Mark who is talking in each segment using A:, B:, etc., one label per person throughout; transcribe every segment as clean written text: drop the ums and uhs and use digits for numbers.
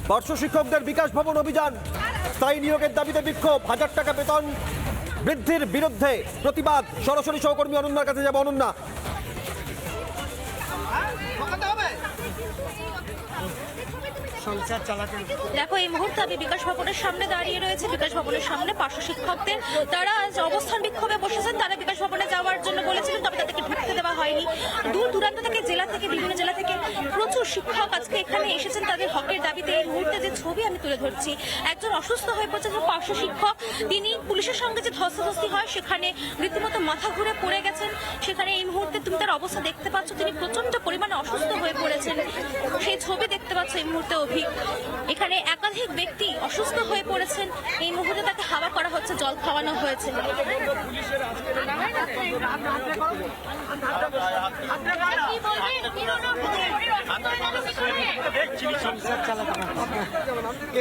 A: পার্শ্ব শিক্ষকদের বিকাশ ভবন অভিযান, স্থায়ী নিয়োগের দাবিতে বিক্ষোভ, 1000 টাকা বেতন বৃদ্ধির বিরুদ্ধে প্রতিবাদ। সরাসরি সহকর্মী অনন্যার কাছে যাব। অনন্যা,
B: দেখো, এই মুহূর্তে আমি বিকাশ ভবনের সামনে দাঁড়িয়ে রয়েছে। বিকাশ ভবনের সামনে পার্শ্ব শিক্ষকদের তারা আজ অবস্থান বিক্ষোভে বসেছেন। তারা বিকাশ ভবনে যাওয়ার জন্য বলেছিলেন, তবে তাদেরকে ঢুকতে দেওয়া হয়নি। দূর দূরান্ত থেকে, জেলা থেকে, বিভিন্ন জেলা থেকে প্রচুর শিক্ষক আজকে এখানে এসেছেন তাদের হকের দাবিতে। এই মুহূর্তে যে ছবি আমি তুলে ধরছি, একজন অসুস্থ হয়ে পড়েছেন পার্শ্ব শিক্ষক, তিনি পুলিশের সঙ্গে যে ধস্তাধস্তি হয় সেখানে রীতিমতো মাথা ঘুরে পড়ে গেছেন। সেখানে এই মুহূর্তে তুমি তার অবস্থা দেখতে পাচ্ছ, তিনি প্রচন্ড পরিমাণে অসুস্থ হয়ে পড়েছেন। সেই ছবি দেখতে পাচ্ছ এই মুহূর্তে। এখানে একাধিক ব্যক্তি অসুস্থ হয়ে পড়েছেন। এই মুহূর্তে তাকে হাওয়া করা হচ্ছে, জল খাওয়ানো হয়েছে।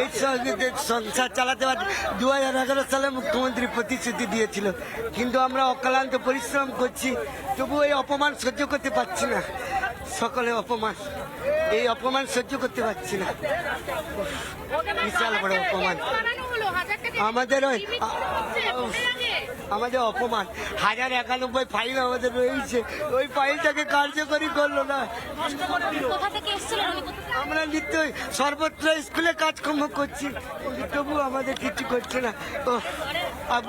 C: এই সংসার চালাতে 2011 সালে মুখ্যমন্ত্রী প্রতিশ্রুতি দিয়েছিল, কিন্তু আমরা অক্লান্ত পরিশ্রম করছি, তবু এই অপমান সহ্য করতে পারছি না। সকলে অপমান, এই অপমান সহ্য করতে পারছি না। বিশাল বড় অপমান আমাদের অপমান। 1091 ফাইল আমাদের রয়েছে, ওই ফাইলটাকে কার্যকরী করলো না। আমরা নিত্যই সর্বত্র স্কুলে কাজকর্ম করছি, তবু আমাদের কিছু করছে না।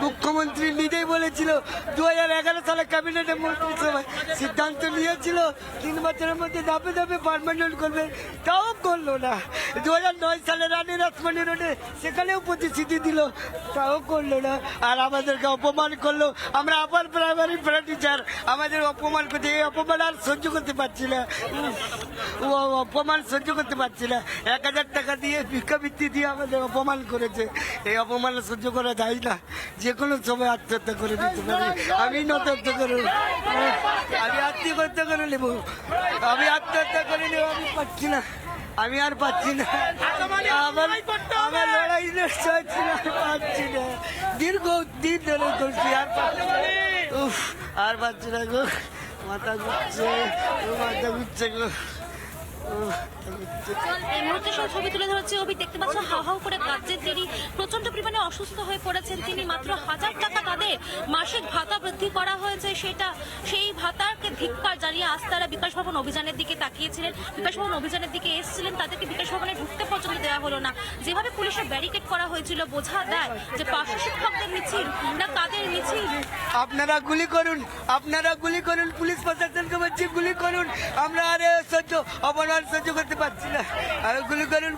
C: মুখ্যমন্ত্রী নিজেই বলেছিল 2011 সালে ক্যাবিনেটে মন্ত্রিসভায় সিদ্ধান্ত নিয়েছিল 3 বছরের মধ্যে ধাপে ধাপে পার্মানেন্ট করবে, তাও করলো না। 2009 সালে রানী রাসমণি রোডে সেখানেও প্রতিশ্রুতি দিল, তাও করলো না। আর আমাদেরকে অপমান করলো। আমরা আপার প্রাইমারি টিচার, আমাদের অপমান করছে। এই অপমান আর সহ্য করতে পারছি না, অপমান সহ্য করতে পারছি না। 1000 টাকা দিয়ে ভিক্ষাবৃত্তি দিয়ে আমাদের অপমান করেছে। এই অপমান সহ্য করা যায় না। যে কোনো সময় আত্মহত্যা করে দিতে পারি। আমি আত্মহত্যা করে নেব, আমি আত্মহত্যা করে নেব। আমি পাচ্ছি না, আমি আর পাচ্ছি না। আমার লড়াই চাইছি না, পাচ্ছি না। দীর্ঘ দিন ধরে করছি, আর পাচ্ছি না গো। মাথা ঘুরছে গো।
B: এই মুহূর্তে সব ছবি তুলে ধরছে। অভি দেখতে পাচ্ছ, হাউ হাউ করে কাঁদছেন তিনি, প্রচন্ড পরিমাণে অসুস্থ হয়ে পড়েছেন তিনি। মাত্র 1000 টাকা তাদের মাসিক ভাতা বৃদ্ধি করা হয়েছে, সেই ভাতাকে ধিক্কার জানিয়ে আজ তারা বিকাশ ভবন অভিযানের দিকে তাকিয়েছিলেন, বিকাশ ভবন অভিযানের দিকে এসেছিলেন। তাদেরকে বিকাশ ভবনে ঢুকতে পর্যন্ত দেওয়া হলো না। যেভাবে পুলিশের ব্যারিকেড করা হয়েছিল, বোঝা দেয় যে পার্শ্ব শিক্ষকদের মিছিল না কাদের মিছিল।
C: আপনারা গুলি করুন, আপনারা গুলি করুন, পুলিশ প্রশাসনকে বলছি গুলি করুন। আমরা আর অপমান সহ্য করতে পারছি না। আর গুলি করুন,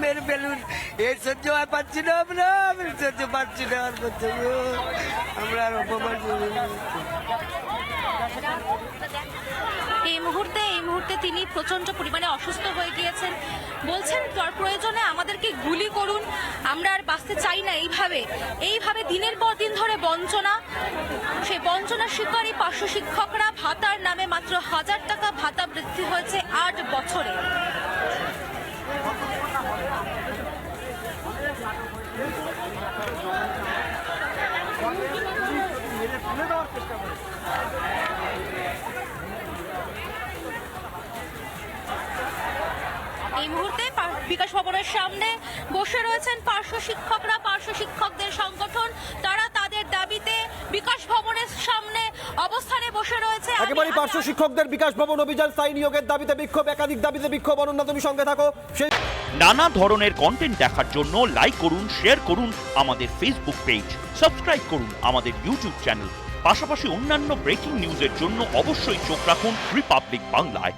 C: মেরে ফেলুন। এই সহ্য আর পাচ্ছি না, আমরা সহ্য পাচ্ছি না। আর আমরা আর অপমান
B: এই মুহূর্তে তিনি প্রচন্ড পরিমাণে অসুস্থ হয়ে গিয়েছেন। বলছেন প্রয়োজনে আমাদেরকে গুলি করুন, আমরা আর বাঁচতে চাই না। এইভাবে দিনের পর দিন ধরে বঞ্চনা, সেই বঞ্চনার শিকারী পার্শ্ব শিক্ষকরা। ভাতার নামে মাত্র 1000 টাকা ভাতা বৃদ্ধি হয়েছে 8 বছরে। এই মুহূর্তে বিকাশ ভবনের সামনে বসে রয়েছেন পার্শ্ব শিক্ষকরা, পার্শ্ব শিক্ষকদের সংগঠন। তারা তাদের দাবিতে বিকাশ ভবনের সামনে অবস্থানে বসে রয়েছে।
A: একেবারে পার্শ্ব শিক্ষকদের বিকাশ ভবন অভিযান, স্থায়ী নিয়োগের দাবিতে বিক্ষোভ, একাধিক দাবিতে বিক্ষোভ। অনন্যা, তুমি সঙ্গে থাকো।
D: নানা ধরনের কন্টেন্ট দেখার জন্য লাইক করুন, শেয়ার করুন আমাদের ফেসবুক পেজ, সাবস্ক্রাইব করুন আমাদের ইউটিউব চ্যানেল। পাশাপাশি অন্যান্য ব্রেকিং নিউজের জন্য অবশ্যই চোখ রাখুন রিপাবলিক বাংলায়।